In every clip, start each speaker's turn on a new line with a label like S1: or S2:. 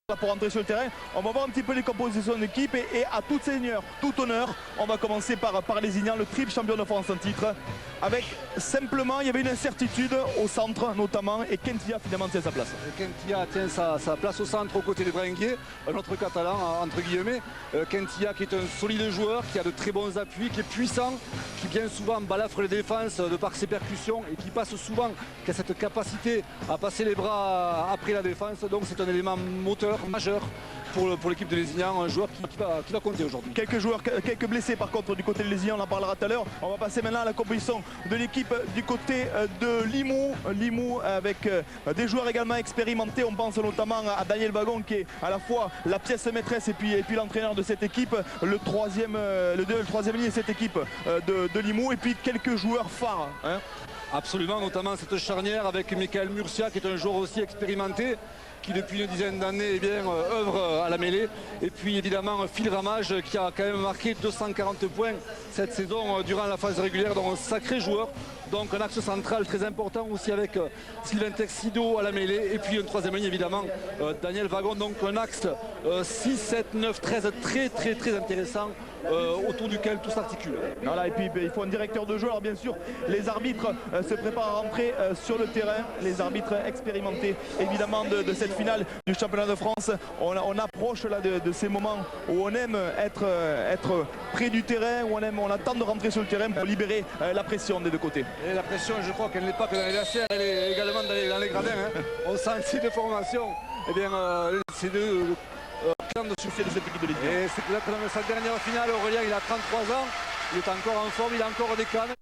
S1: Là pour entrer sur le terrain, on va voir un petit peu les compositions d'équipe et à tout seigneur, tout honneur, on va commencer par Lézignan, le triple champion de France en titre, avec simplement, il y avait une incertitude au centre notamment, et Kentia finalement tient sa place.
S2: Kentia tient sa place au centre aux côtés de Brenguier, un autre catalan entre guillemets. Kentia qui est un solide joueur, qui a de très bons appuis, qui est puissant, qui bien souvent balafre les défenses de par ses percussions et qui passe souvent, qui a cette capacité à passer les bras après la défense, donc c'est un élément moteur majeur pour l'équipe de Lézignan, un joueur qui va compter aujourd'hui.
S1: Quelques blessés par contre du côté de Lézignan, on en parlera tout à l'heure. On va passer maintenant à la composition de l'équipe du côté de Limoux. Limoux avec des joueurs également expérimentés. On pense notamment à Daniel Wagon qui est à la fois la pièce maîtresse et puis l'entraîneur de cette équipe, le troisième ligne de cette équipe de Limoux, et puis quelques joueurs phares. Hein.
S2: Absolument, notamment cette charnière avec Michael Murcia qui est un joueur aussi expérimenté, qui depuis une dizaine d'années œuvre à la mêlée. Et puis évidemment Phil Ramage qui a quand même marqué 240 points cette saison durant la phase régulière, donc un sacré joueur. Donc un axe central très important aussi avec Sylvain Texido à la mêlée. Et puis une troisième ligne évidemment, Daniel Wagon. Donc un axe 6, 7, 9, 13 très intéressant autour duquel tout s'articule.
S1: Voilà, et puis il faut un directeur de jeu. Alors bien sûr, les arbitres se préparent à rentrer sur le terrain. Les arbitres expérimentés évidemment de cette finale du championnat de France. On approche là de ces moments où on aime être près du terrain, où on attend de rentrer sur le terrain pour libérer la pression des deux côtés.
S2: Et la pression, je crois qu'elle n'est pas que dans les lacets, elle est également dans les gradins. Hein. On sent ici de formation. Eh bien, c'est de de succès de cette équipe de Lézignan. Et c'est peut-être dans sa dernière finale. Aurélien, il a 33 ans. Il est encore en forme, il a encore des cannes.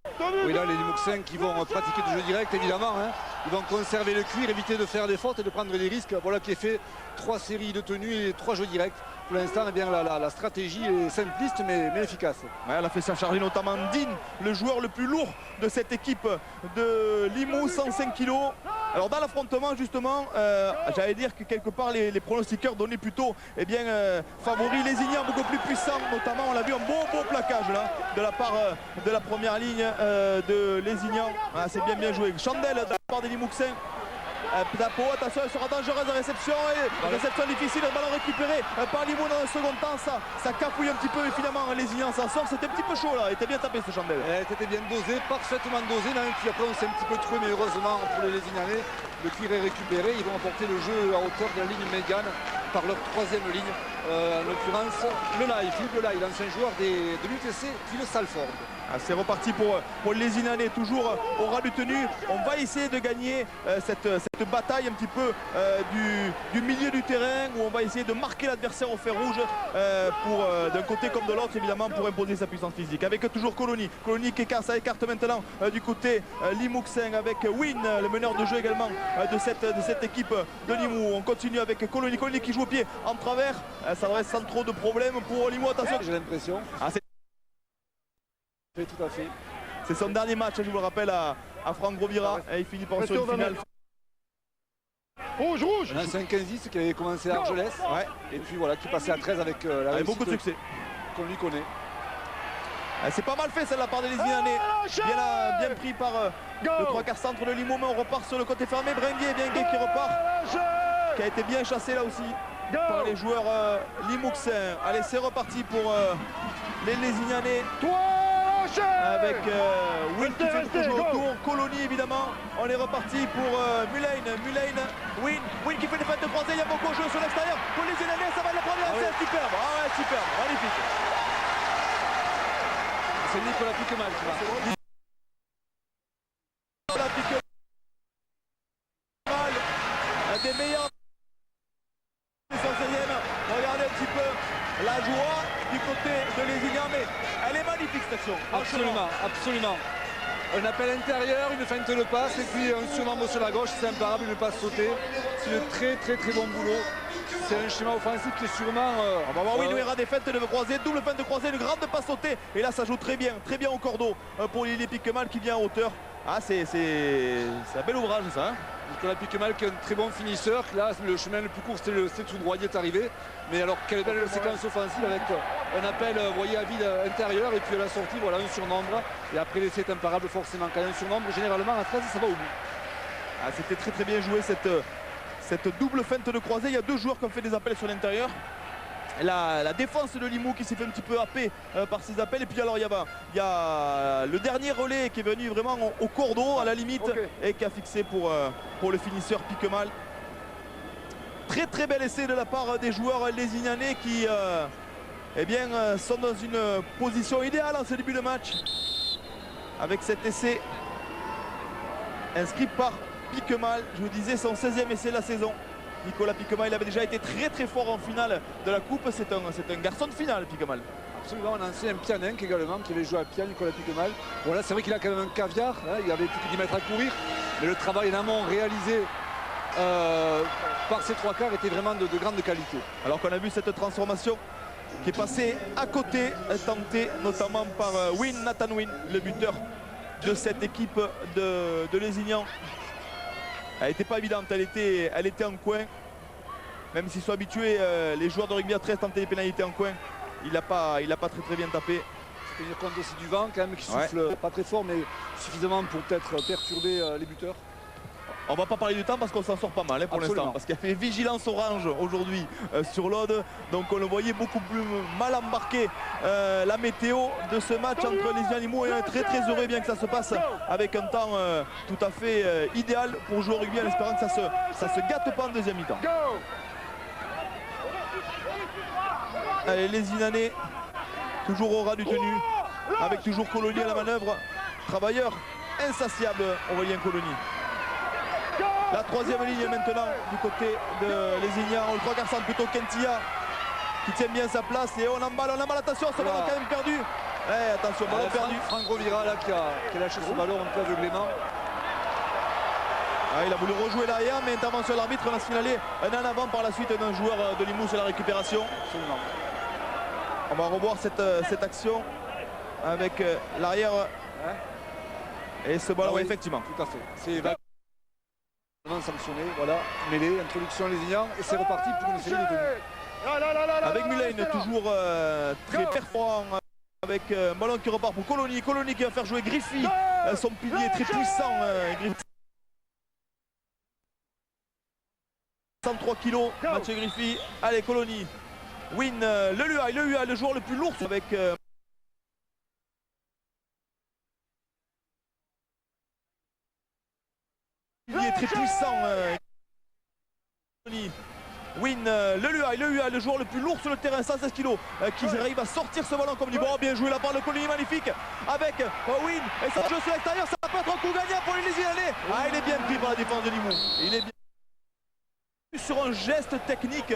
S2: Oui, là, les Limouxins qui vont pratiquer du jeu direct, évidemment. Hein. Ils vont conserver le cuir, éviter de faire des fautes et de prendre des risques. Voilà qui est fait. 3 séries de tenues et 3 jeux directs. Pour l'instant, eh bien, la stratégie est simpliste mais efficace.
S1: Ouais, elle a fait ça charger notamment Dean, le joueur le plus lourd de cette équipe de Limoux, 105 kg. Alors dans l'affrontement justement, j'allais dire que quelque part les pronostiqueurs donnaient plutôt favoris Lézignan, beaucoup plus puissant, notamment on l'a vu un beau plaquage là de la part de la première ligne de Lézignan. Ah, c'est bien joué. Chandelle de la part des Limouxins. Dapo, attention, elle sera dangereuse en réception, et réception difficile, le ballon récupéré par Limoux dans un second temps, ça cafouille un petit peu, mais finalement Lézignan s'en sort. C'était un petit peu chaud là, il était bien tapé ce Chandelle.
S2: Elle était bien dosée, parfaitement dosée, même si après on s'est un petit peu trouvé, mais heureusement pour les Lézignanais, le cuir est récupéré, ils vont emporter le jeu à hauteur de la ligne médiane par leur troisième ligne, en l'occurrence Philippe Lelaï, l'ancien joueur de l'UTC puis de Salford.
S1: Ah, c'est reparti pour les Lézignanais, toujours au ras du tenu. On va essayer de gagner cette bataille un petit peu du milieu du terrain, où on va essayer de marquer l'adversaire au fer rouge d'un côté comme de l'autre, évidemment, pour imposer sa puissance physique. Avec toujours Colony qui écarte maintenant du côté Limouxin avec Win, le meneur de jeu également de cette équipe de Limoux. On continue avec Colony qui joue au pied en travers, ça reste sans trop de problèmes pour Limoux. Attention,
S2: j'ai l'impression. Tout à fait.
S1: C'est son dernier match, je vous le rappelle, à Franck Grovira, et il finit par sur une finale.
S2: Rouge. Un 5-15 qui avait commencé à Argelès, ouais. Et puis voilà, qui passait à 13 avec
S1: beaucoup de succès
S2: qu'on lui connaît.
S1: C'est pas mal fait, celle de la part des Lézignanais, bien pris par le 3/4 centre de Limoux, mais on repart sur le côté fermé. Brenguier qui repart, qui a été bien chassé là aussi par les joueurs limouxins. Allez, c'est reparti pour les Lézignanais. Avec Will qui fait le jeu autour, Colony évidemment. On est reparti pour Mulane, Win qui fait des fêtes de croisée. Il y a beaucoup de jeu sur l'extérieur pour les Lézignanais, ça va le premier essai, superbe. Ah ouais, superbe, magnifique.
S2: C'est Nicolas Piquemal qui va.
S1: Nicolas Piquemal, un des meilleurs. Regardez un petit peu la joie du côté de Lézignan, mais elle est magnifique cette action.
S2: Absolument. Un appel intérieur, une feinte de passe et puis un surnombre sur la gauche, c'est imparable, une passe sautée. C'est un très bon boulot. C'est un schéma offensif qui est sûrement...
S1: on va voir, il y aura des feintes de croisée, double feinte de croisée, une grande passe sautée. Et là ça joue très bien au cordeau pour Lily Piquemal qui vient en hauteur. Ah, c'est un bel ouvrage ça. Hein.
S2: Nicolas Piquemal qui est un très bon finisseur. Là, le chemin le plus court, c'est tout droit, il est arrivé. Mais alors, quelle belle séquence offensive avec un appel, vous voyez, à vide intérieur. Et puis à la sortie, voilà, un surnombre. Et après, l'essai est imparable forcément. Quand il y a un surnombre, généralement, à 13, ça va au bout.
S1: Ah, c'était très bien joué cette cette double feinte de croisée. Il y a 2 joueurs qui ont fait des appels sur l'intérieur. La défense de Limoux qui s'est fait un petit peu happer par ses appels. Et puis alors il y a le dernier relais qui est venu vraiment au cordeau à la limite et qui a fixé pour le finisseur Piquemal. Très très bel essai de la part des joueurs lézignanais qui eh bien, sont dans une position idéale en ce début de match. Avec cet essai inscrit par Piquemal. Je vous disais son 16e essai de la saison. Nicolas Piquemal, il avait déjà été très très fort en finale de la coupe. C'est un garçon de finale, Piquemal.
S2: Absolument, un ancien Pianinck également qui avait joué à Pian, Nicolas Piquemal. Bon là c'est vrai qu'il a quand même un caviar, hein, il avait plus que 10 mètres à courir. Mais le travail en amont réalisé par ces 3 quarts était vraiment de grande qualité. Alors
S1: qu'on a vu cette transformation qui est passée à côté, tentée notamment par Nathan Wynn, le buteur de cette équipe de Lézignan. Elle n'était pas évidente, elle était en coin. Même s'ils sont habitués, les joueurs de rugby à 13 tenter des pénalités en coin, il n'a pas très très bien tapé.
S2: C'est tenir compte aussi du vent quand même qui souffle pas très fort mais suffisamment pour peut-être perturber les buteurs.
S1: On va pas parler du temps parce qu'on s'en sort pas mal hein, pour l'instant. Parce qu'il y a fait vigilance orange aujourd'hui sur l'Aude. Donc on le voyait beaucoup plus mal embarqué la météo de ce match entre les Limoux. Et on est très très heureux bien que ça se passe avec un temps tout à fait idéal pour jouer au rugby en espérant que ça se gâte pas en deuxième mi-temps. Allez, les Inanais toujours au ras du tenu avec toujours Colony à la manœuvre. Travailleur insatiable Aurélien Colony. La 3e ligne maintenant du côté de Lézignan. Le 3 garçons plutôt Kentia qui tient bien sa place et on emballe, attention, ce ballon quand même perdu. Attention, ballon perdu.
S2: Franck Rovira là qui a lâché ce ballon un peu aveuglément.
S1: Il a voulu rejouer l'arrière mais intervention de l'arbitre, on a signalé un en avant par la suite d'un joueur de Limoux sur la récupération.
S2: Absolument.
S1: On va revoir cette action avec l'arrière et ce ballon effectivement.
S2: Tout à fait. C'est sanctionné, voilà, mêlée, introduction Lézignan et c'est reparti pour une série de tenues.
S1: Avec Mullane toujours très performant avec un ballon qui repart pour Colony. Colony qui va faire jouer Griffy, son pilier très puissant. 103 kg, Mathieu Griffy. Allez, Colony. Win, le UA, le joueur le plus lourd avec pilier très puissant. Win, le UA, le joueur le plus lourd sur le terrain, 116 kg, qui arrive à sortir ce ballon comme du bon. Bien joué la part de Colony, magnifique avec Win. Et ça joue sur l'extérieur, ça peut être un coup gagnant pour les Lézignan. Il est bien pris par la défense de Limoux. Il est bien sur un geste technique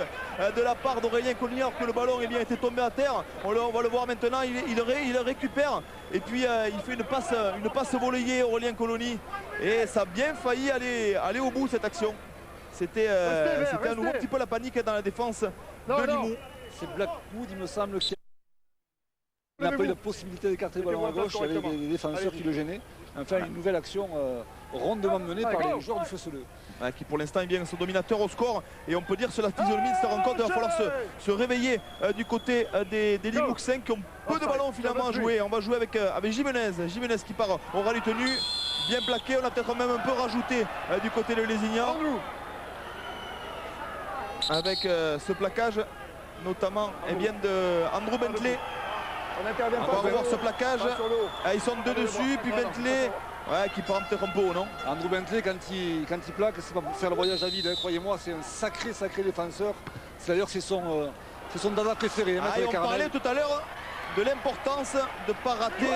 S1: de la part d'Aurélien Colony alors que le ballon était tombé à terre. On va le voir maintenant, il le récupère et puis il fait une passe volleyée Aurélien Colony et ça a bien failli aller au bout cette action. C'était à nouveau un petit peu la panique dans la défense de Limoux.
S2: C'est Blackwood, il me semble, qui n'a pas eu la possibilité d'écarter le ballon à gauche, il y avait des défenseurs qui le gênaient. Enfin, une nouvelle action rondement menée par les joueurs du Fosseleux.
S1: Qui pour l'instant est bien son dominateur au score et on peut dire sur la physionomie de cette rencontre il va falloir se réveiller du côté des Limouxins qui ont peu de ballons finalement à jouer. On va jouer avec Jimenez qui part au ras du tenu, bien plaqué, on a peut-être même un peu rajouté du côté de Lézignan avec ce plaquage notamment de Andrew Bentley. On va revoir ce plaquage, ils sont deux dessus, puis Bentley qui prend peut-être un peu haut, non?
S2: Andrew Bentley quand il plaque, c'est pas pour faire le voyage à vide, hein, croyez-moi, c'est un sacré défenseur. D'ailleurs c'est son dada préféré.
S1: On parlait tout à l'heure de l'importance de ne pas rater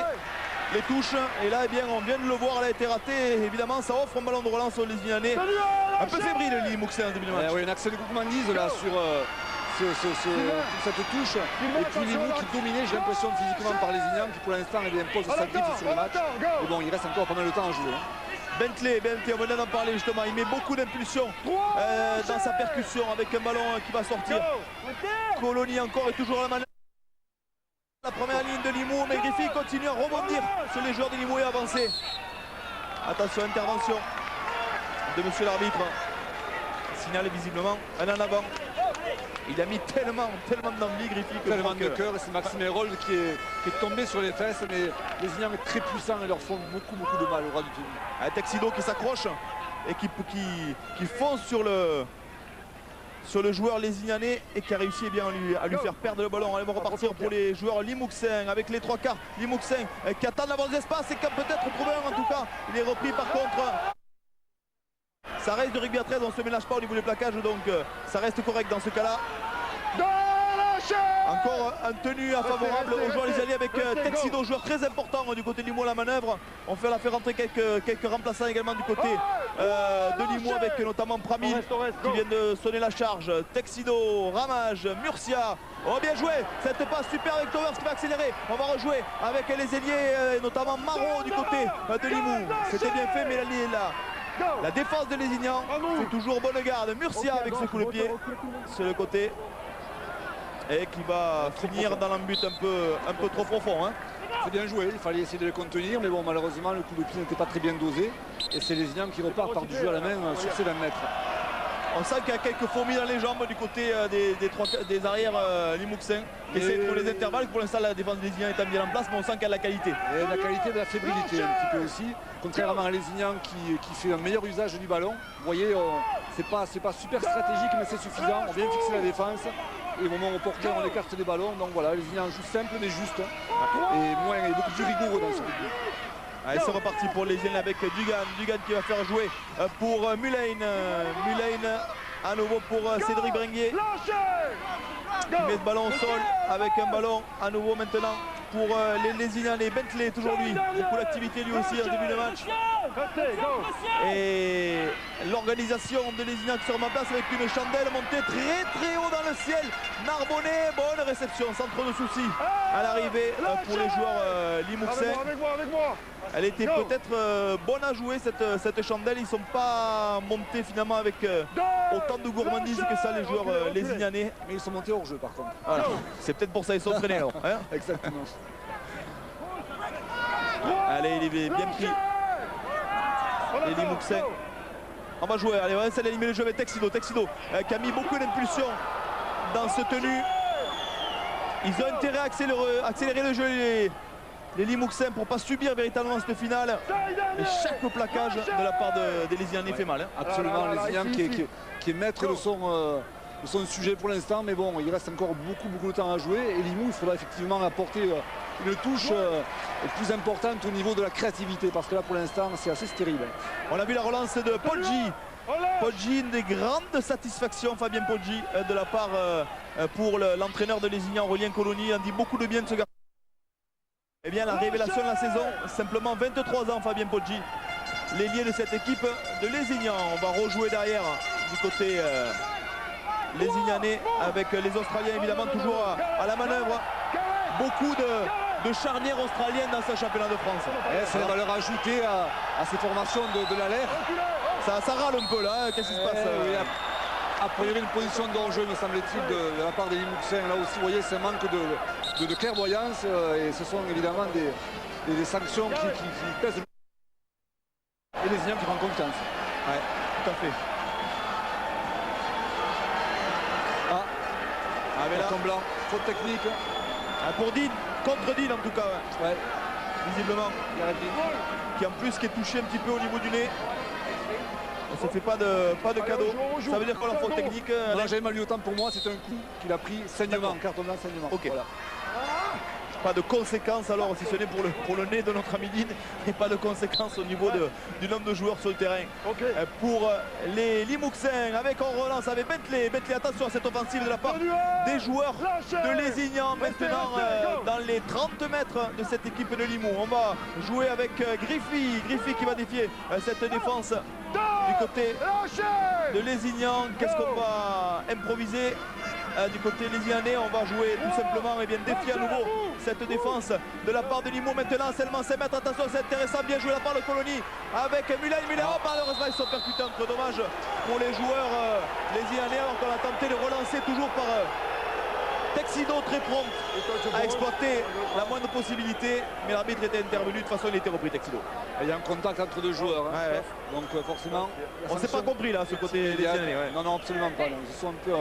S1: les touches. Et là, on vient de le voir, elle a été ratée. Évidemment, ça offre un ballon de relance aux Lézignanais. Un peu fébrile, les Limouxins en début de match.
S2: Oui, un accès de groupement Guise là sur cette touche. Et puis Limoux qui dominait, j'ai l'impression, physiquement par Lézignan, qui pour l'instant impose sa griffe sur le match. Mais bon, il reste encore pas mal de temps à jouer.
S1: Bentley, on venait d'en parler justement, il met beaucoup d'impulsion dans sa percussion avec un ballon qui va sortir. Colony encore est toujours à la manœuvre. La première ligne de Limoux, mais Griffy continue à rebondir sur les joueurs de Limoux et avancer. Attention, intervention de monsieur l'arbitre. Signal visiblement, un en avant. Il a mis tellement d'envie, Griffy.
S2: Tellement de cœur, et c'est Maxime Hérold qui est tombé sur les fesses, mais les Lézignan est très puissant et leur font beaucoup de mal au ras du tenu.
S1: Un Texido qui s'accroche et qui fonce sur sur le joueur lézignanais et qui a réussi bien à lui faire perdre le ballon. Allez, on va repartir pour les joueurs limouxins avec les trois quarts limouxins qui attendent d'avoir des espaces et qui ont peut-être trouvé un en tout cas. Il est repris par contre. Ça reste de rugby à 13, on ne se mélange pas au niveau des plaquages, donc ça reste correct dans ce cas-là. Encore un tenue favorable aux joueurs lésignanais avec Texido, joueur très important du côté de Limoux à la manœuvre. On fait la faire rentrer quelques remplaçants également du côté de Limoux avec notamment Pramil qui vient de sonner la charge. Texido, Ramage, Murcia. Oh, bien joué, cette passe super avec Towers qui va accélérer. On va rejouer avec les ailiers, notamment Marot du côté de Limoux. C'était bien fait, mais la défense de Lézignan fait toujours bonne garde. Murcia avec ce coup de pied sur le côté. Et qui va finir dans l'embut un peu trop profond. Hein.
S2: C'est bien joué, il fallait essayer de le contenir, mais bon, malheureusement, le coup de pied n'était pas très bien dosé. Et c'est Lézignan qui repart par du jeu à la main sur ses 20 mètres.
S1: On sent qu'il y a quelques fourmis dans les jambes du côté des arrières limouxins qui essaient de trouver les intervalles. Pour l'instant, la défense de Lézignan est bien en place, mais on sent qu'il y a de la qualité.
S2: Et la qualité de la fébrilité un petit peu aussi. Contrairement à Lézignan qui fait un meilleur usage du ballon. Vous voyez, c'est pas super stratégique, mais c'est suffisant. On vient fixer la défense. Et au moment où on porte, on écarte des ballons. Donc voilà, Lézignan joue simple mais juste. Et beaucoup plus rigoureux dans ce rugby.
S1: Allez, c'est reparti pour les Lézignan avec Dugan. Dugan qui va faire jouer pour Mullane. Mullane à nouveau pour Cédric Bringuier. Qui met ce ballon au sol avec un ballon à nouveau maintenant pour les Lézignanais. Bentley toujours lui. Beaucoup d'activité lui aussi en début de match. Et l'organisation de Lézignan qui se remet en place avec une chandelle montée très haut dans le ciel. Narbonnet, bonne réception sans trop de soucis à l'arrivée pour les joueurs limouxins. Elle était peut-être bonne à jouer cette chandelle. Ils ne sont pas montés finalement avec autant de gourmandise que ça les joueurs lézignanais.
S2: Mais ils sont montés hors jeu par contre.
S1: Voilà. C'est peut-être pour ça qu'ils sont traînés alors. Hein.
S2: Exactement.
S1: Allez, il est bien pris. Les Limouxins. On va jouer, allez, on va essayer d'éliminer le jeu avec Texido. Texido qui a mis beaucoup d'impulsion dans ce tenue. Ils ont intérêt à accélérer le jeu, les Limouxins, pour ne pas subir véritablement cette finale. Et chaque plaquage de la part des Lézignanais fait mal. Hein.
S2: Absolument, Lézignan qui est maître de son sujet pour l'instant, mais bon, il reste encore beaucoup de temps à jouer. Et Limoux, il faudra effectivement apporter une touche plus importante au niveau de la créativité, parce que là pour l'instant c'est assez stérile.
S1: On a vu la relance de Poggi. Poggi, une des grandes satisfactions, Fabien Poggi, de la part pour l'entraîneur de Lézignan, Aurélien Colony. On dit beaucoup de bien de ce garçon. Eh bien, la révélation de la saison, simplement 23 ans, Fabien Poggi, l'ailier de cette équipe de Lézignan. On va rejouer derrière du côté lézignanais avec les Australiens évidemment toujours à la manœuvre. Beaucoup de charnières australiennes dans ce championnat de France.
S2: C'est la valeur ajoutée à ces formations de l'ALER.
S1: Ça râle un peu là, qu'est-ce qui se passe
S2: oui, après il y avait une position d'enjeu me semble-t-il de la part des Limouxins. Là aussi vous voyez c'est un manque de clairvoyance et ce sont évidemment des sanctions qui pèsent. Et les Lézignans qui prennent confiance.
S1: Ouais, tout à fait.
S2: Mais là, blanc, faute technique.
S1: Pour Dean, contre Dean en tout cas.
S2: Ouais.
S1: Visiblement. Qui en plus qui est touché un petit peu au niveau du nez. On ne se fait pas de cadeau. Ça veut dire quoi la faute technique?
S2: Non, j'avais mal eu autant pour moi, c'est un coup qu'il a pris saignement, carton blanc, saignement.
S1: Ok. Voilà. Pas de conséquences alors, si ce n'est pour le nez de notre ami Dean, et pas de conséquences au niveau du nombre de joueurs sur le terrain. Pour les Limouxins, avec en relance avec Bentley. Bentley, attention à cette offensive de la part des joueurs de Lézignan. Maintenant dans les 30 mètres de cette équipe de Limoux. On va jouer avec Griffy. Griffy qui va défier cette défense du côté de Lézignan. Qu'est-ce qu'on va improviser du côté lézignanais? On va jouer tout simplement et bien défier à nouveau cette défense de la part de Limoux. Maintenant seulement 5 mètres, attention, c'est intéressant, bien joué de la part de Colony avec Mullane. Malheureusement ils sont percutés entre, dommage pour les joueurs lézignanais, alors qu'on a tenté de relancer toujours par Texido, très prompt à exploiter la moindre possibilité, mais l'arbitre était intervenu, de toute façon il était repris Texido.
S2: Il y a un contact entre deux joueurs, hein.
S1: Ouais.
S2: Donc forcément...
S1: On ne s'est pas compris là, ce côté lézignanais. Ouais.
S2: Non, absolument pas. Donc, ils sont un peu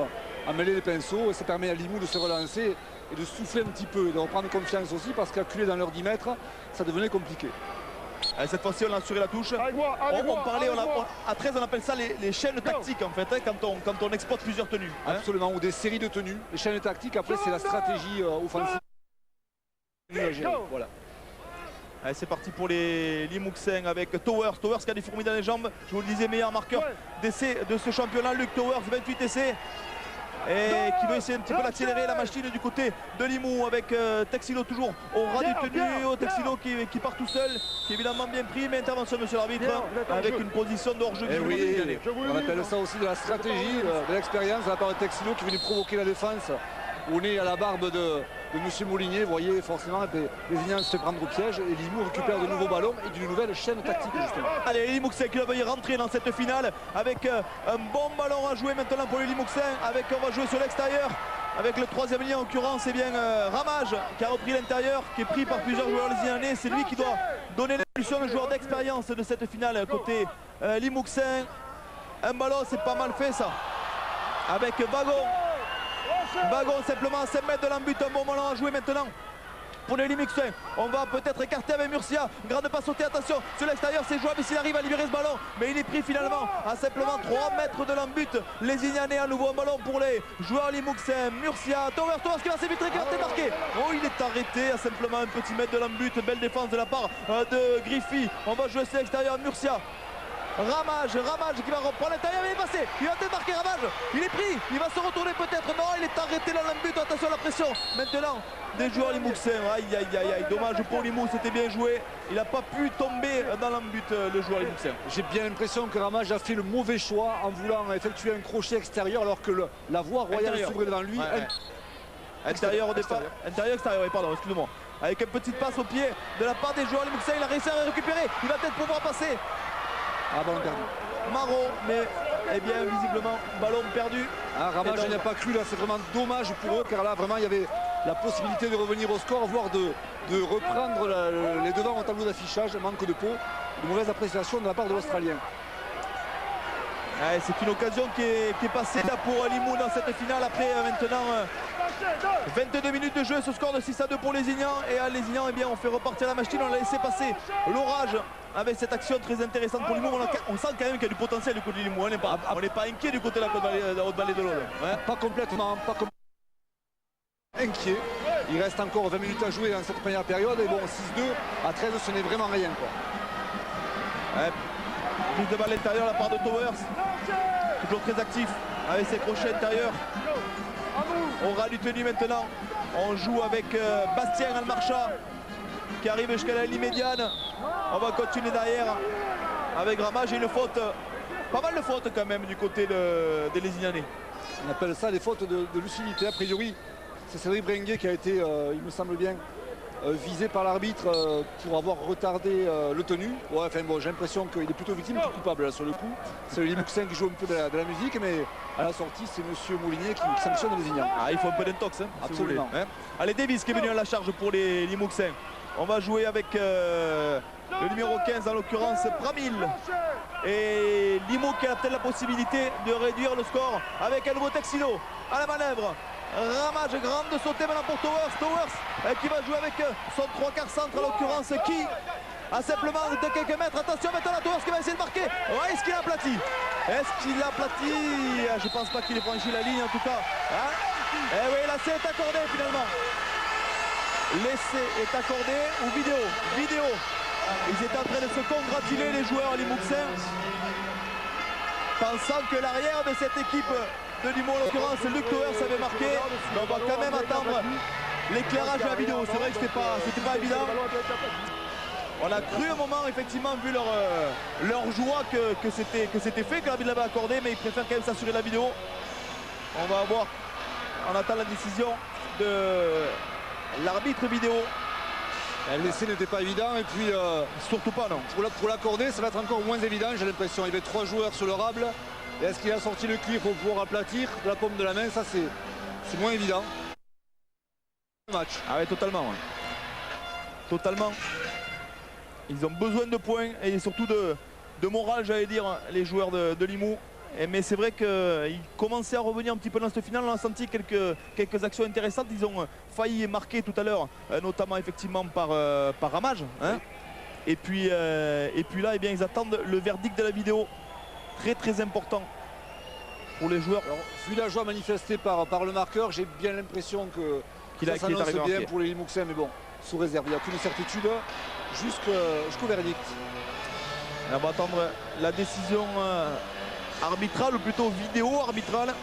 S2: à mêler les pinceaux et ça permet à Limoux de se relancer et de souffler un petit peu et de reprendre confiance aussi, parce qu'acculer dans leurs 10 mètres, ça devenait compliqué.
S1: Cette fois-ci, on a assuré la touche. On parlait, à 13, on appelle ça les chaînes tactiques en fait, hein, quand on exploite plusieurs tenues. Hein.
S2: Absolument, ou des séries de tenues. Les chaînes tactiques, après, c'est la stratégie offensive. Voilà.
S1: Allez, c'est parti pour les Limouxins avec Towers. Towers qui a des fourmis dans les jambes. Je vous le disais, meilleur marqueur d'essai de ce championnat. Luc Towers, 28 essais. Et qui veut essayer un petit peu d'accélérer la machine du côté de Limoux avec Texilo toujours au ras du tenu. Texilo qui part tout seul, qui est évidemment bien pris, mais intervention monsieur l'arbitre avec une position de hors-jeu.
S2: Oui, on appelle ça aussi de la stratégie, de l'expérience de la part de Texilo qui est venu provoquer la défense au nez à la barbe de M. Moulinier. Vous voyez forcément les Ignans se prendre au piège et Limoux récupère de nouveaux ballons et d'une nouvelle chaîne tactique justement.
S1: Allez, les Limouxins qui doivent y rentrer dans cette finale avec un bon ballon à jouer maintenant pour les Limouxins. On va jouer sur l'extérieur avec le troisième lien en l'occurrence, c'est bien Ramage qui a repris l'intérieur, qui est pris par plusieurs joueurs lésignanais. C'est lui qui doit donner l'impulsion, le joueur d'expérience de cette finale côté Limouxin. Un ballon, c'est pas mal fait ça, avec Bagon simplement à 5 mètres de l'embut. Un bon ballon à jouer maintenant pour les Limouxins. On va peut-être écarter avec Murcia. Grande pas sauter, attention sur l'extérieur, c'est jouable s'il arrive à libérer ce ballon, mais il est pris finalement à simplement 3 mètres de l'embut. Les Ignanais, à nouveau un ballon pour les joueurs Limouxins. Murcia, Towers qui va s'éviter, qui va démarquer. Oh, il est arrêté à simplement un petit mètre de l'embut. Belle défense de la part de Griffy. On va jouer sur l'extérieur. Murcia, Ramage qui va reprendre l'intérieur, il est passé, il va démarquer Ramage, il est pris, il va se retourner peut-être, non, il est arrêté dans l'embut, attention à la pression maintenant des joueurs Limouxins. Aïe, dommage pour Limoux, c'était bien joué, il n'a pas pu tomber dans l'embut le joueur Limouxin.
S2: J'ai bien l'impression que Ramage a fait le mauvais choix en voulant effectuer un crochet extérieur alors que la voie royale s'ouvrait devant lui.
S1: Intérieur au départ, extérieur, pardon, excuse-moi. Avec une petite passe au pied de la part des joueurs Limouxins, il a réussi à récupérer, il va peut-être pouvoir passer.
S2: Ah, ballon perdu.
S1: Marot, mais bien visiblement ballon perdu.
S2: Ramage n'a pas cru là, c'est vraiment dommage pour eux car là vraiment il y avait la possibilité de revenir au score, voire de reprendre les devants au tableau d'affichage. Manque de peau, de mauvaise appréciation de la part de l'Australien.
S1: C'est une occasion qui est passée là pour Limoux dans cette finale après maintenant 22 minutes de jeu, ce score de 6-2 pour les Ignans. Et les Ignans, eh bien, on fait repartir la machine, on l'a laissé passer l'orage avec cette action très intéressante pour Limoux. On sent quand même qu'il y a du potentiel du côté de Limoux. On n'est pas inquiet du côté de la Haute-Vallée de l'Aude.
S2: Pas complètement inquiet. Il reste encore 20 minutes à jouer dans cette première période. Et bon, 6-2 à 13, ce n'est vraiment rien, quoi.
S1: Prise de balle intérieure de la part de Towers, toujours très actif avec ses crochets intérieurs. On ras du tenu maintenant. On joue avec Bastien Almarcha qui arrive jusqu'à la ligne médiane. On va continuer derrière avec Ramage et une faute, pas mal de fautes quand même du côté des Lésignanais.
S2: On appelle ça des fautes de lucidité. A priori, c'est Cédric Brenguet qui a été, il me semble bien, visé par l'arbitre pour avoir retardé le tenu. Ouais, enfin bon, j'ai l'impression qu'il est plutôt victime que coupable là, sur le coup. C'est le Limouxin qui joue un peu de la musique, mais à la sortie, c'est M. Moulinier qui sanctionne les Ignans.
S1: Il faut un peu d'intox,
S2: absolument.
S1: Si allez, Davis qui est venu à la charge pour les Limouxins. On va jouer avec le numéro 15, en l'occurrence Pramil. Et Limoux qui a peut-être la possibilité de réduire le score avec un nouveau Texilo à la manœuvre. Ramage, grande sautée maintenant pour Towers qui va jouer avec son 3/4 centre en l'occurrence qui a simplement de quelques mètres. Attention maintenant à Towers qui va essayer de marquer. Est-ce qu'il a aplati? Je pense pas qu'il ait franchi la ligne en tout cas. Et oui, l'essai est accordé finalement. L'essai est accordé ou vidéo. Ils étaient en train de se congratuler les joueurs Limouxins, pensant que l'arrière de cette équipe de Limoux, en l'occurrence Luc Towers avait marqué. Mais on va quand même attendre l'éclairage de la vidéo. C'est vrai que c'était pas évident. On a cru un moment, effectivement, vu leur joie que c'était fait, que l'arbitre l'avait accordé, mais ils préfèrent quand même s'assurer de la vidéo. On va voir, on attend la décision de l'arbitre vidéo.
S2: L'essai n'était pas évident et puis
S1: surtout pas, non.
S2: Pour l'accorder, ça va être encore moins évident, j'ai l'impression. Il y avait 3 joueurs sur le rable. Et est-ce qu'il a sorti le cuir pour pouvoir aplatir de la paume de la main? Ça, c'est moins évident. Match.
S1: Ah ouais, totalement. Ouais. Totalement. Ils ont besoin de points et surtout de morale, j'allais dire, les joueurs de Limoux. Mais c'est vrai qu'ils commençaient à revenir un petit peu dans cette finale. On a senti quelques actions intéressantes. Ils ont failli marquer tout à l'heure, notamment effectivement par Ramage. Et puis là, eh bien, ils attendent le verdict de la vidéo. Très très important pour les joueurs.
S2: Alors, vu la joie manifestée par le marqueur, j'ai bien l'impression qu'il ça s'annonce bien pour les Limouxins, mais bon, sous réserve. Il n'y a aucune certitude jusqu'au verdict.
S1: On va attendre la décision arbitrale, ou plutôt vidéo arbitrale,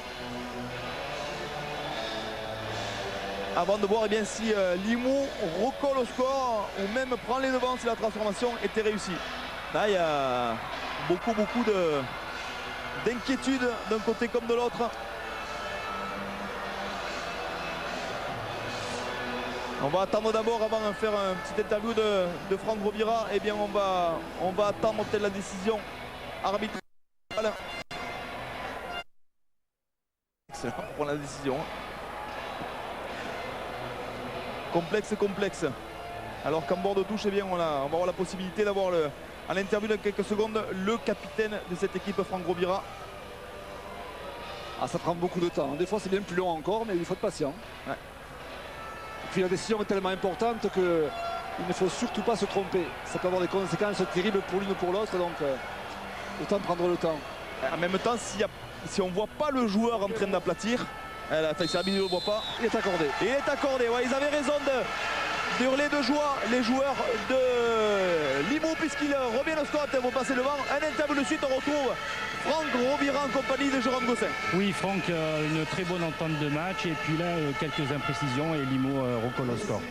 S1: avant de voir eh bien, si Limoux recolle au score ou même prend les devants si la transformation était réussie. Là, il y a beaucoup d'inquiétude d'un côté comme de l'autre. On va attendre d'abord, avant de faire un petit interview de Franck Rovira, eh bien on va attendre peut-être la décision arbitrale. Excellent pour la décision. Complexe. Alors qu'en bord de touche, eh bien, on va avoir la possibilité d'avoir à l'interview dans quelques secondes le capitaine de cette équipe, Franck Rovira.
S2: Ah, ça prend beaucoup de temps. Des fois c'est bien plus long encore, mais il faut être patient.
S1: Ouais.
S2: Et puis la décision est tellement importante qu'il ne faut surtout pas se tromper. Ça peut avoir des conséquences terribles pour l'une ou pour l'autre, donc autant prendre le temps.
S1: En même temps, si on ne voit pas le joueur en train d'aplatir, il ne le voit pas.
S2: Il est accordé.
S1: Il est accordé, ouais, ils avaient raison de hurler de joie, les joueurs de Limoux, puisqu'ils reviennent au score, ils vont passer devant. Un interview de suite, on retrouve Franck Rovira en compagnie de Jérôme Gosselin.
S3: Oui, Franck, une très bonne entente de match, et puis là, quelques imprécisions, et Limoux recolle au score.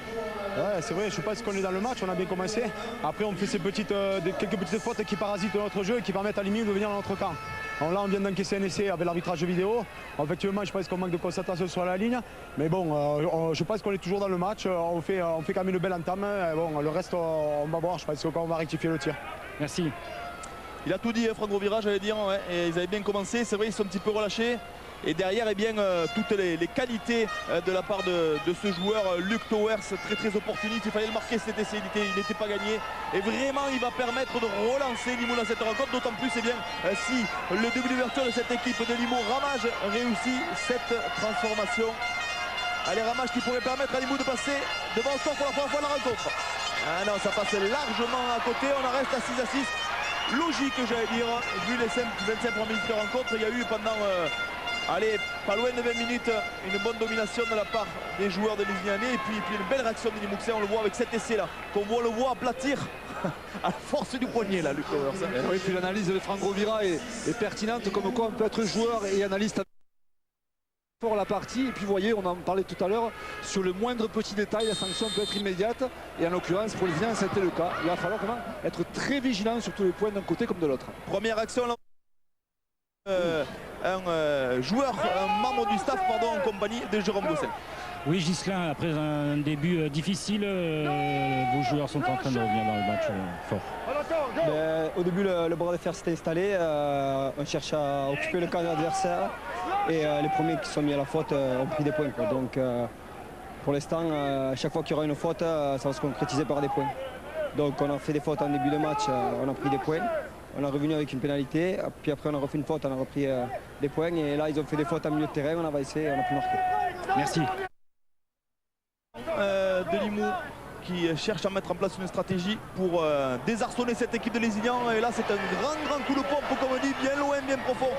S4: Ouais, c'est vrai, je pense qu'on est dans le match, on a bien commencé. Après, on fait quelques petites fautes qui parasitent notre jeu et qui permettent à Limoux de venir dans notre camp. Alors là, on vient d'encaisser un essai avec l'arbitrage vidéo. Effectivement, je pense qu'on manque de concentration sur la ligne. Mais bon, je pense qu'on est toujours dans le match. On fait quand même une belle entame. Bon, le reste, on va voir. Je pense qu'on va rectifier le tir.
S3: Merci.
S1: Il a tout dit, Franck Rovira, j'allais dire. Ouais, et ils avaient bien commencé. C'est vrai, ils sont un petit peu relâchés. Et derrière, eh bien, toutes les qualités de la part de ce joueur, Luc Towers, très opportuniste. Il fallait le marquer cet essai, il n'était pas gagné. Et vraiment, il va permettre de relancer Limoux dans cette rencontre. D'autant plus, eh bien, si le début d'ouverture de cette équipe de Limoux, Ramage, réussit cette transformation. Allez, Ramage qui pourrait permettre à Limoux de passer devant le score pour la première fois de la rencontre. Ah non, ça passe largement à côté. On en reste à 6-6. Logique, j'allais dire, vu les 25 premières minutes de rencontre. Il y a eu pendant... allez, pas loin de 20 minutes, une bonne domination de la part des joueurs de Lézignanais et puis une belle réaction de Limouxin, on le voit avec cet essai-là, qu'on le voit aplatir à la force du poignet, là, Luc Towers.
S2: Oui, puis l'analyse de Franck Rovira est pertinente, comme quoi on peut être joueur et analyste pour la partie. Et puis vous voyez, on en parlait tout à l'heure, sur le moindre petit détail, la sanction peut être immédiate. Et en l'occurrence, pour les Lézignanais, c'était le cas. Il va falloir vraiment être très vigilant sur tous les points d'un côté comme de l'autre.
S1: Première action, là. Un joueur, un membre du staff, pardon, en compagnie de Jérôme Gosselin.
S3: Oui, Ghislain, après un début difficile, vos joueurs sont en train de revenir dans le match fort.
S5: Au début, le bras de fer s'était installé. On cherche à occuper le camp de l'adversaire. Et les premiers qui sont mis à la faute ont pris des points, quoi. Donc, pour l'instant, à chaque fois qu'il y aura une faute, ça va se concrétiser par des points. Donc, on a fait des fautes en début de match, on a pris des points. On est revenu avec une pénalité, puis après on a refait une faute, on a repris des points. Et là, ils ont fait des fautes en milieu de terrain, on a essayé, on a pu marquer.
S3: Merci.
S1: De Limoux qui cherche à mettre en place une stratégie pour désarçonner cette équipe de Lézignan. Et là, c'est un grand coup de pompe, comme on dit, bien loin, bien profond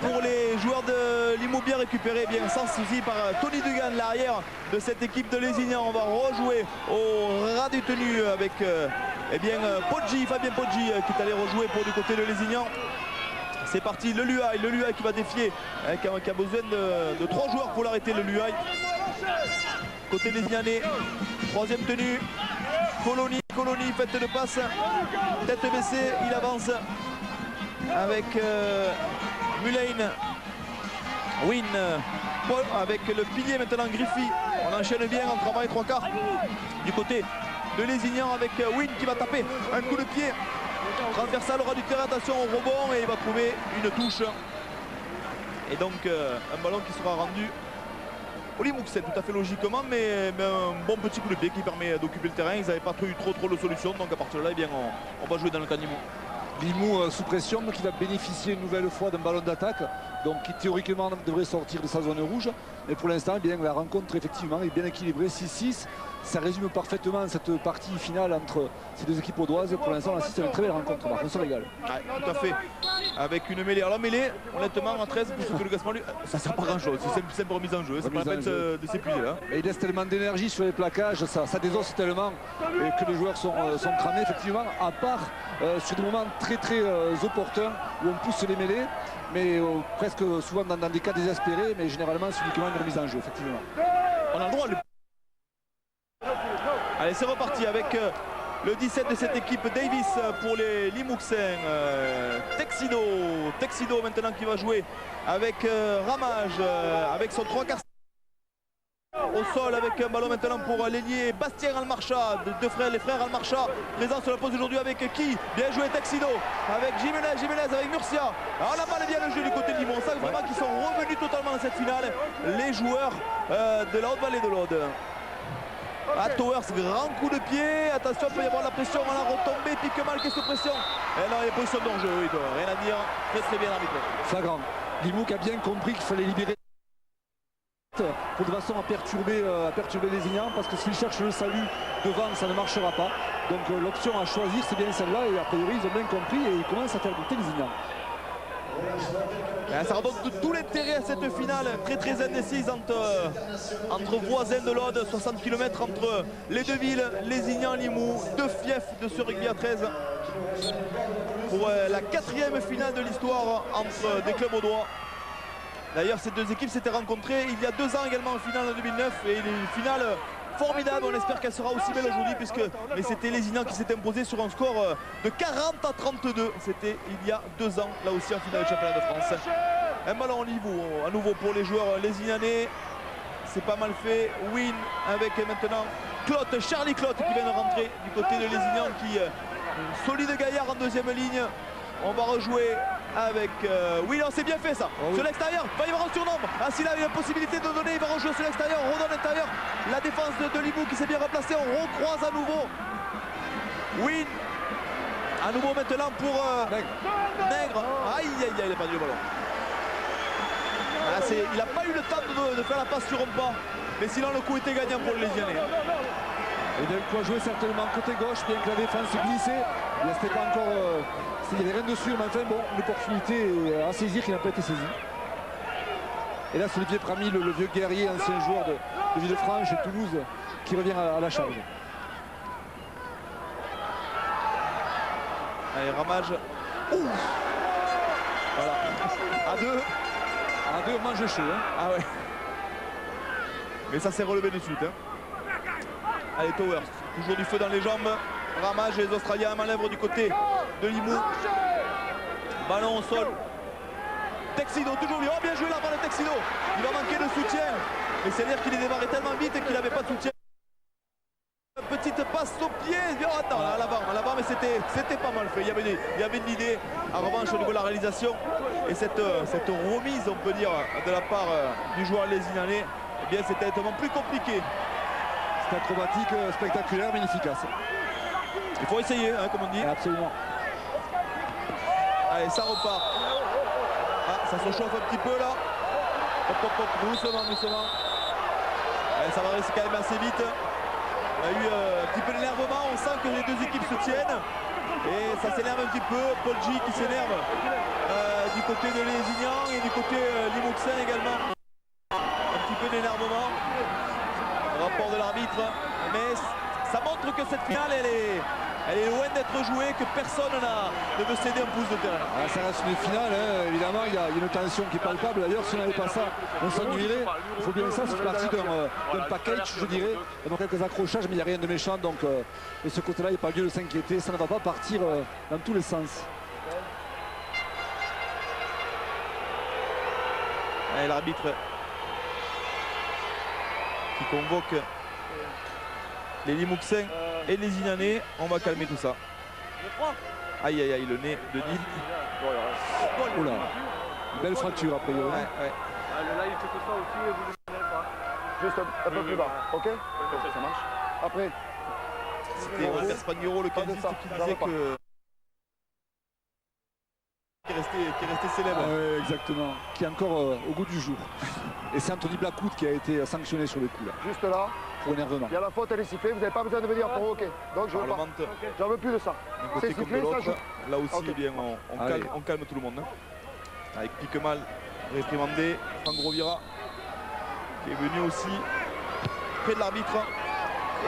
S1: pour les joueurs de Limoux, bien récupéré, bien sans souci par Tony Dugan, l'arrière de cette équipe de Lézignan. On va rejouer au ras du tenu avec Fabien Poggi qui est allé rejouer pour du côté de Lézignan. C'est parti, le Luaï qui va défier, qui a besoin de 3 joueurs pour l'arrêter, le Luaï. Côté Lézignanais, troisième tenue, Colony, fête de passe, tête baissée, il avance avec Mullane, Win, Paul avec le pilier maintenant Griffy. On enchaîne bien en travail 3/4 du côté de Lézignan avec Win qui va taper un coup de pied transversal, aura du terrain, attention au rebond et il va trouver une touche. Et donc un ballon qui sera rendu au Limouxin tout à fait logiquement, mais un bon petit coup de pied qui permet d'occuper le terrain. Ils n'avaient pas eu trop de solutions, donc à partir de là, eh bien, on va jouer dans le camp Limoux.
S2: Limoux sous pression, qui va bénéficier une nouvelle fois d'un ballon d'attaque, donc qui théoriquement devrait sortir de sa zone rouge. Mais pour l'instant, eh bien, la rencontre effectivement est bien équilibrée, 6-6. Ça résume parfaitement cette partie finale entre ces deux équipes audoises. Pour l'instant, on assiste à une très belle rencontre. On se régale.
S1: Ouais, tout à fait. Avec une mêlée. Alors la mêlée, honnêtement, en 13, plus que le Gaspard, ça sert pas grand chose. C'est une simple remise en jeu. C'est pas la peine de s'épuiser là.
S2: Et il laisse tellement d'énergie sur les plaquages, ça désosse tellement et que les joueurs sont cramés, effectivement, à part sur des moments très opportuns où on pousse les mêlées, mais presque souvent dans des cas désespérés, mais généralement c'est uniquement une remise en jeu, effectivement.
S1: On a le droit de... Allez, c'est reparti avec le 17 de cette équipe, Davis pour les Limouxins. Texido maintenant qui va jouer avec Ramage, avec son 3 quarts au sol, avec un ballon maintenant pour l'ailier Bastien Almarcha, les frères Almarcha, présents sur la pause aujourd'hui avec qui? Bien joué Texido, avec Jiménez avec Murcia. Alors la balle est bien le jeu du côté de Limon. On sent vraiment qu'ils sont revenus totalement dans cette finale, les joueurs de la Haute-Vallée de l'Aude. Towers, grand coup de pied, attention, il peut y avoir la pression à la retombée, pique mal, qu'est-ce que pression? Et là, il y a position d'enjeu, oui, rien à dire, très bien arbitré.
S2: Flagrant. Limoux a bien compris qu'il fallait libérer pour de façon à perturber Lézignan, parce que s'il cherche le salut devant, ça ne marchera pas. Donc l'option à choisir, c'est bien celle-là, et a priori, ils ont bien compris et ils commencent à faire douter Lézignan.
S1: Ça redonne de tout l'intérêt à cette finale très indécise entre voisins de l'Aude, 60 km entre les deux villes, Lézignan, Limoux, deux fiefs de ce rugby à 13 pour la 4e finale de l'histoire entre des clubs audois. D'ailleurs, ces deux équipes s'étaient rencontrées il y a 2 ans également en finale en 2009 et une finale formidable. On espère qu'elle sera aussi belle aujourd'hui mais c'était Lézignan qui s'est imposé sur un score de 40 à 32. C'était il y a 2 ans, là aussi en finale de championnat de France. Un ballon au niveau à nouveau pour les joueurs lézignanais. C'est pas mal fait. Win avec maintenant Charlie Clotte qui vient de rentrer du côté de Lézignan, qui solide gaillard en 2e ligne. On va rejouer avec... oui, non, c'est bien fait ça.
S2: Oh, oui.
S1: Sur l'extérieur, il va y avoir un surnombre. S'il a eu la possibilité de donner, il va rejouer sur l'extérieur. On redonne l'intérieur. La défense de Limoux qui s'est bien replacée. On recroise à nouveau. Win. À nouveau maintenant pour Nègre. Aïe, il a perdu le ballon. Il n'a pas eu le temps de faire la passe sur un pas. Mais sinon, le coup était gagnant pour le Lézignanais.
S2: Et bien, quoi jouer certainement côté gauche, bien que la défense glissait. C'était pas encore... il n'y avait rien dessus, mais enfin, bon, une opportunité à saisir qui n'a pas été saisie. Et là, c'est Olivier Pramy, le vieux guerrier, ancien joueur de Villefranche et Toulouse, qui revient à la charge.
S1: Allez, Ramage. Ouh, voilà. À 2.
S2: À 2, on mange chaud. Hein.
S1: Ah ouais. Mais ça s'est relevé de suite. Hein. Allez, Towers, toujours du feu dans les jambes. Ramage et les Australiens à manœuvre du côté de Limoux. Ballon au sol. Texido, toujours lui. Oh, bien joué là par le Texido. Il va manquer de soutien. Mais c'est-à-dire qu'il est démarré tellement vite qu'il n'avait pas de soutien. Petite passe au pied. Oh, attends, à l'avant, mais c'était pas mal fait. Il y avait une idée. En revanche, au niveau de la réalisation et cette remise, on peut dire, de la part du joueur lézignanais, eh bien, c'était nettement plus compliqué.
S2: C'est acrobatique, spectaculaire, mais inefficace.
S1: Il faut essayer, hein, comme on dit.
S2: Absolument.
S1: Allez, ça repart. Ah, ça se chauffe un petit peu là. Hop, doucement. Allez, ça va rester quand même assez vite. Il y a eu un petit peu d'énervement. On sent que les deux équipes se tiennent. Et ça s'énerve un petit peu. Paul G qui s'énerve du côté de Lézignan et du côté Limouxin également. Un petit peu d'énervement. Rapport de l'arbitre. Mais ça montre que cette finale, elle est loin d'être jouée, que personne ne veut céder un pouce de terrain.
S2: Ah, ça reste une finale, hein. Évidemment, il y a une tension qui est palpable. D'ailleurs, si on n'avait pas ça, on s'ennuierait. Il faut bien ça, c'est parti d'un package, je dirais. Il y a quelques accrochages, mais il n'y a rien de méchant. Donc, de ce côté-là, il n'y a pas lieu de s'inquiéter. Ça ne va pas partir dans tous les sens.
S1: Allez, l'arbitre qui convoque les Limouxins et les Lézignanais. On va calmer tout ça. Aïe, le nez de Nil.
S2: Oula, une belle fracture après.
S1: Ouais.
S6: Là, il fait que ça aussi et vous ne le pas.
S4: Juste un peu plus bas, ok? Ça marche. Après.
S1: C'était Walter Spagnolo, le candidate, qui disait que resté célèbre.
S2: Ah ouais, exactement. Qui est encore au goût du jour. Et c'est Anthony Blackwood qui a été sanctionné sur le coup là.
S7: Juste là,
S2: Pour énervement.
S7: il y a la faute, elle est sifflée, vous n'avez pas besoin de venir provoquer. Donc je veux pas.
S1: Parlemente
S7: J'en veux plus de ça.
S1: d'un côté
S7: C'est
S1: comme de
S7: sifflé, ça
S1: l'autre.
S7: joue.
S1: Là aussi,
S7: Ok.
S1: eh bien,
S2: Allez.
S1: on calme tout le monde. Hein. Avec Piquemal réprimandé, Franck Rovira qui est venu aussi près de l'arbitre.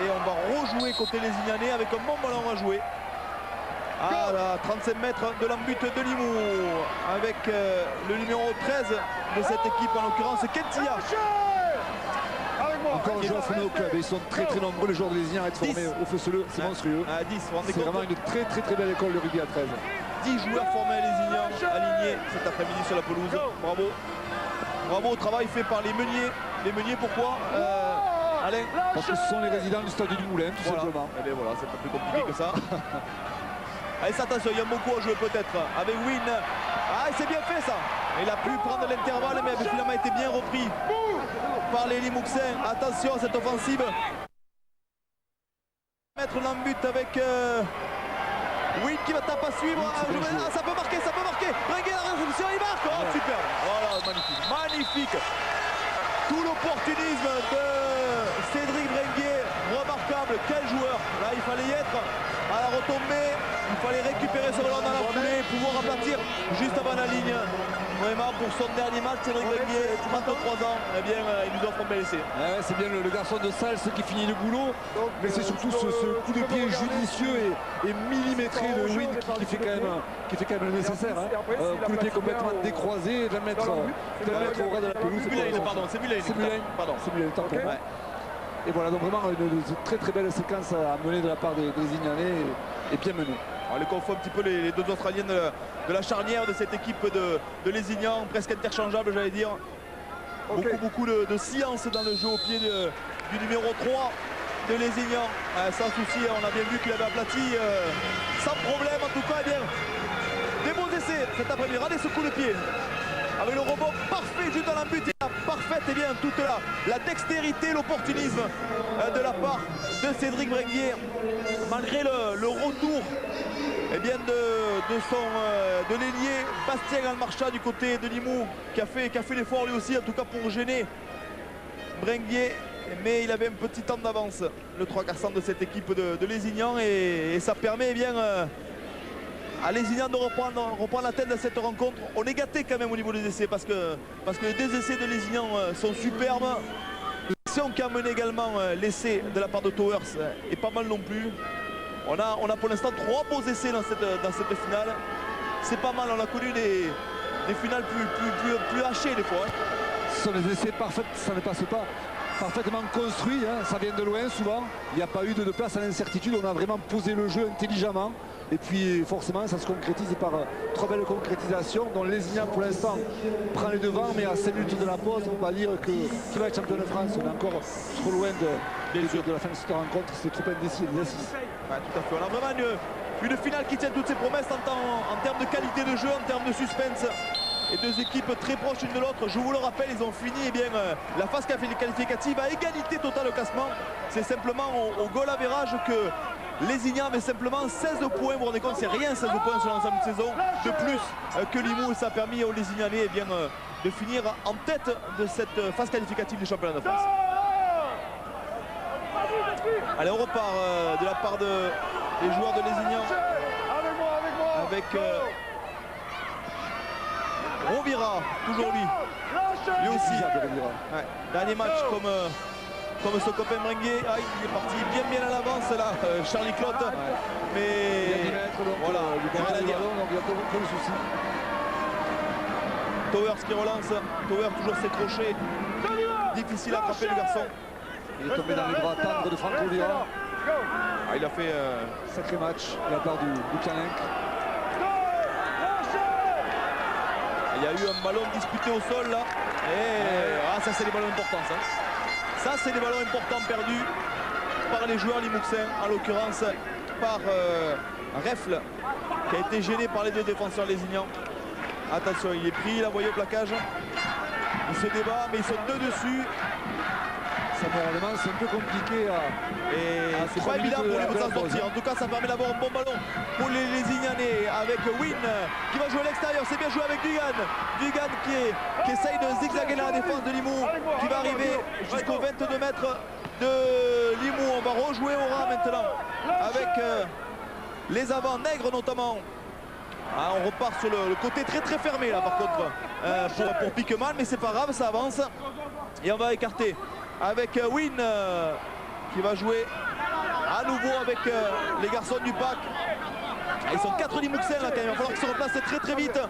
S1: Et on va rejouer côté Lézignanais avec un bon ballon à jouer. À la 35 mètres de l'embut de Limoux. Avec le numéro 13 de cette équipe, en l'occurrence Kentia.
S7: Avec moi.
S2: Encore un joueur formé au club. Et ils sont très très nombreux les joueurs de Lézignan à être formés
S1: 10.
S2: au Feu-Seleux. C'est monstrueux.
S1: À 10, vous vous rendez
S2: C'est
S1: compte
S2: vraiment une très belle école de rugby à 13.
S1: 10 joueurs formés à Lézignan, alignés cet après-midi sur la pelouse. Bravo. Bravo au travail fait par les meuniers. Les meuniers, pourquoi Alain?
S2: Parce que ce sont les résidents du stade du Moulin, tout
S1: Voilà.
S2: simplement.
S1: Eh bien, voilà, c'est pas plus compliqué que ça. Allez, attention, il y a beaucoup à jouer peut-être avec Win. Ah, c'est bien fait ça. Il a pu prendre l'intervalle, mais avait finalement été bien repris par les Limouxins. Attention à cette offensive. Mettre l'embut avec Win qui va taper à suivre. Ah, ça peut marquer, ça peut marquer. Brenguier la réception, il marque. Oh, super. Voilà, magnifique. Magnifique. Tout l'opportunisme de Cédric Brenguier, remarquable, quel joueur. Là il fallait y être à la retombée, il fallait récupérer ce ballon dans la foulée, pouvoir aplatir juste avant la ligne. Vraiment pour son dernier match, Cédric Brenguier, 33 ans, eh bien il nous offre un bel essai.
S2: Ouais, c'est bien le garçon de Sals qui finit le boulot, mais c'est surtout ce coup de pied judicieux et millimétré de Win qui fait quand même le nécessaire. Hein. Coup de pied complètement décroisé, de la mettre au ras de la pelouse.
S1: C'est Mulain,
S2: C'est Mulain,
S1: pardon.
S2: C'est Mulain, tant pour moi.
S1: Ouais.
S2: Et voilà, donc vraiment une très belle séquence à mener de la part des Lézignanais et bien menée.
S1: On les confond un petit peu les deux Australiens de la charnière de cette équipe de Lézignan, presque interchangeable j'allais dire. Beaucoup de science dans le jeu au pied du numéro 3 de Lézignan. Sans souci, on a bien vu qu'il avait aplati sans problème en tout cas. Eh bien, des beaux essais cet après-midi. Regardez ce coup de pied. Avec le rebond parfait juste dans la but, parfaite, et bien toute la dextérité, l'opportunisme de la part de Cédric Brenguier, malgré le retour eh bien, de l'ailier Bastien Almarcha du côté de Limoux, qui a fait l'effort lui aussi, en tout cas pour gêner Brenguier, mais il avait un petit temps d'avance, le 3/4 de cette équipe de Lézignan, et ça permet eh bien à Lézignan de reprendre la tête de cette rencontre. On est gâté quand même au niveau des essais parce que les deux essais de Lézignan sont superbes. L'action qui a mené également l'essai de la part de Towers est pas mal non plus. On a pour l'instant 3 beaux essais dans cette finale. C'est pas mal, on a connu des finales plus hachées des fois.
S2: Ce sont des essais parfaits, ça ne passe pas. Parfaitement construit, hein. Ça vient de loin souvent. Il n'y a pas eu de place à l'incertitude. On a vraiment posé le jeu intelligemment. Et puis forcément ça se concrétise par 3 belles concrétisations dont Lézignan pour l'instant prend les devants, mais à 5 minutes de la pause, on ne peut pas dire qu'il va être champion de France. On est encore trop loin de la fin de cette rencontre, c'est trop indécis.
S1: Ouais, tout à fait. On a vraiment une finale qui tient toutes ses promesses en termes de qualité de jeu, en termes de suspense. Et deux équipes très proches l'une de l'autre. Je vous le rappelle, ils ont fini la phase qualificative à égalité totale au classement. C'est simplement au goal average que Lézignan avait simplement 16 points. Vous vous rendez compte, c'est rien 16 points sur l'ensemble de saison de plus que Limoux. Ça a permis aux Lézignanais de finir en tête de cette phase qualificative du championnat de France. Allez, on repart de la part des joueurs de Lézignan avec Rovira, toujours lui aussi. Ouais. Dernier match comme son copain Brenguier. Ah, il est parti bien à l'avance là, Charlie Clotte. Ouais. Mais voilà, il n'y a rien à dire. Towers qui relance, Towers toujours ses crochets. Difficile à attraper le garçon.
S2: Il est tombé dans les bras tendres de Franck Rovira.
S1: Ah, il a fait
S2: sacré match de la part du Caninck.
S1: Il y a eu un ballon disputé au sol là. Et ça c'est des ballons importants ça. Ça c'est des ballons importants perdus par les joueurs limouxins, en l'occurrence par Refle, qui a été gêné par les deux défenseurs lézignans. Attention, il est pris, il a envoyé au plaquage. Il se débat, mais ils sont deux dessus.
S2: moralement, c'est un peu compliqué
S1: Et c'est pas
S2: 3
S1: évident pour
S2: minutes
S1: les
S2: de
S1: s'en
S2: la pause.
S1: sortir. En tout cas, ça permet d'avoir un bon ballon pour les Lézignanais avec Win qui va jouer à l'extérieur. C'est bien joué avec Dugan. Dugan qui essaye de zigzaguer dans la défense de Limoux, qui va arriver jusqu'aux 22 mètres de Limoux. On va rejouer au ras maintenant avec les avants nègres notamment. Ah, on repart sur le côté très fermé là par contre pour Piqueman, mais c'est pas grave, ça avance. Et on va écarter avec Win qui va jouer à nouveau avec les garçons du pack. Ils sont 4 Limouxins là quand même, il va falloir qu'ils se replacent très vite.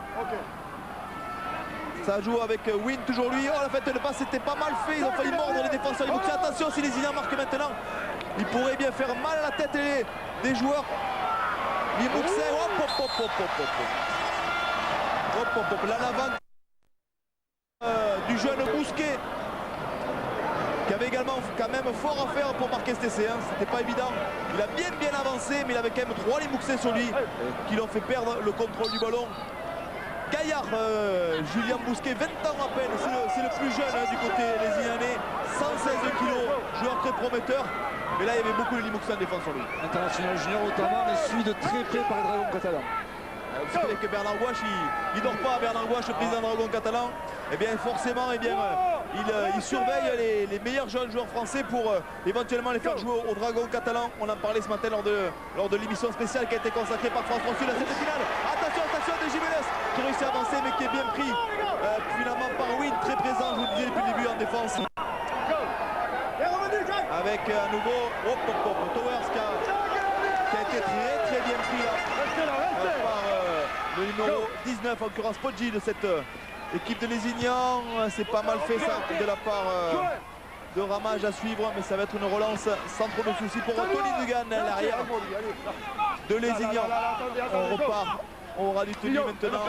S1: Ça joue avec Win, toujours lui. Oh, la fête de passe c'était pas mal fait, ils ont failli mordre les défenseurs Limouxins. Attention, si les Iliens marquent maintenant, ils pourraient bien faire mal à la tête des joueurs Limouxins. Là l'avant du jeune Bousquet qui avait également quand même fort à faire pour marquer cet essai. C'était pas évident. Il a bien avancé, mais il avait quand même 3 Limouxins sur lui qui l'ont fait perdre le contrôle du ballon. Gaillard, Julien Bousquet, 20 ans à peine, c'est le plus jeune du côté lézignanais, 116 kilos, joueur très prometteur. Mais là, il y avait beaucoup de Limouxins en défense sur lui.
S2: International junior notamment, mais suivi de très près par les Dragons catalans.
S1: Vous savez que Bernard Gouache, il dort pas. Bernard Gouache, le président Dragon catalan, et bien forcément, il surveille les meilleurs jeunes joueurs français pour éventuellement les faire jouer au Dragon catalan. On en parlait ce matin lors de l'émission spéciale qui a été consacrée par France 3 Sud à cette finale. Attention de Jiménez qui réussit à avancer mais qui est bien pris finalement par Win, très présent, je vous le disais depuis le début en défense. Avec à nouveau Towers qui a été très bien pris là, par le numéro 19, en l'occurrence Poggi de cette équipe de Lézignan. C'est pas mal fait ça de la part de Ramage à suivre, mais ça va être une relance sans trop de soucis pour Tony Dugan, l'arrière de Lézignan. On repart, on aura du tenue maintenant.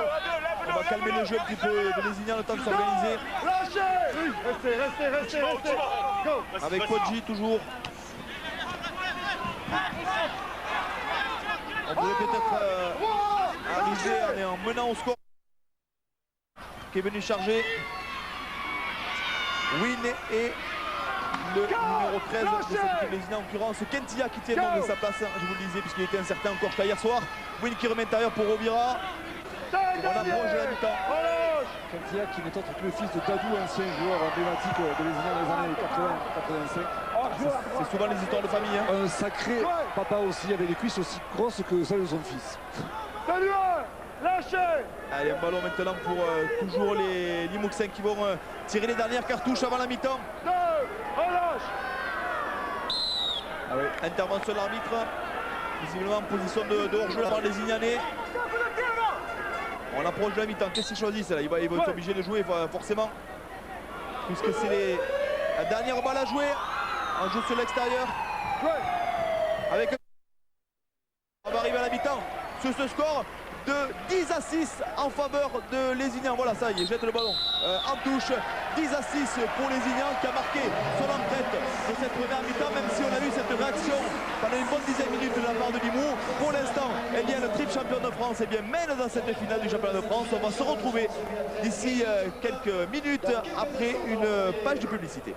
S1: On va calmer le jeu un petit peu de Lézignan, le temps de s'organiser.
S7: Restez.
S1: Avec Poggi toujours. On pourrait peut-être arriver en menant au score. Qui est venu charger. Win et le numéro 13 de cette équipe lézignan, en l'occurrence Kentia qui tient donc de sa place, je vous le disais, puisqu'il était incertain encore jusqu'à hier soir. Win qui remet intérieur pour Rovira. On approche de la mi-temps.
S2: Kentia qui n'est autre que le fils de Dadou, ancien joueur emblématique de Lézignan dans les années 80-85.
S1: C'est souvent les histoires de famille.
S2: Un sacré papa aussi, avec des cuisses aussi grosses que celles de son fils.
S1: Allez, un ballon maintenant pour toujours les Limouxins qui vont tirer les dernières cartouches avant la mi-temps. Intervention de l'arbitre, visiblement en position de hors-jeu par les Lézignanais. On approche de la mi-temps. Qu'est-ce qu'ils choisissent là? Ils vont être obligés de jouer forcément, puisque c'est la dernière balle à jouer. On joue sur l'extérieur. On va arriver à la mi-temps sur ce score de 10 à 6 en faveur de Lézignan. Voilà, ça y est, jette le ballon en touche. 10 à 6 pour Lézignan qui a marqué son empreinte de cette première mi-temps, même si on a vu cette réaction pendant une bonne dizaine de minutes de la part de Limoux. Pour l'instant, eh bien, le triple champion de France mène dans cette finale du championnat de France. On va se retrouver d'ici quelques minutes après une page de publicité.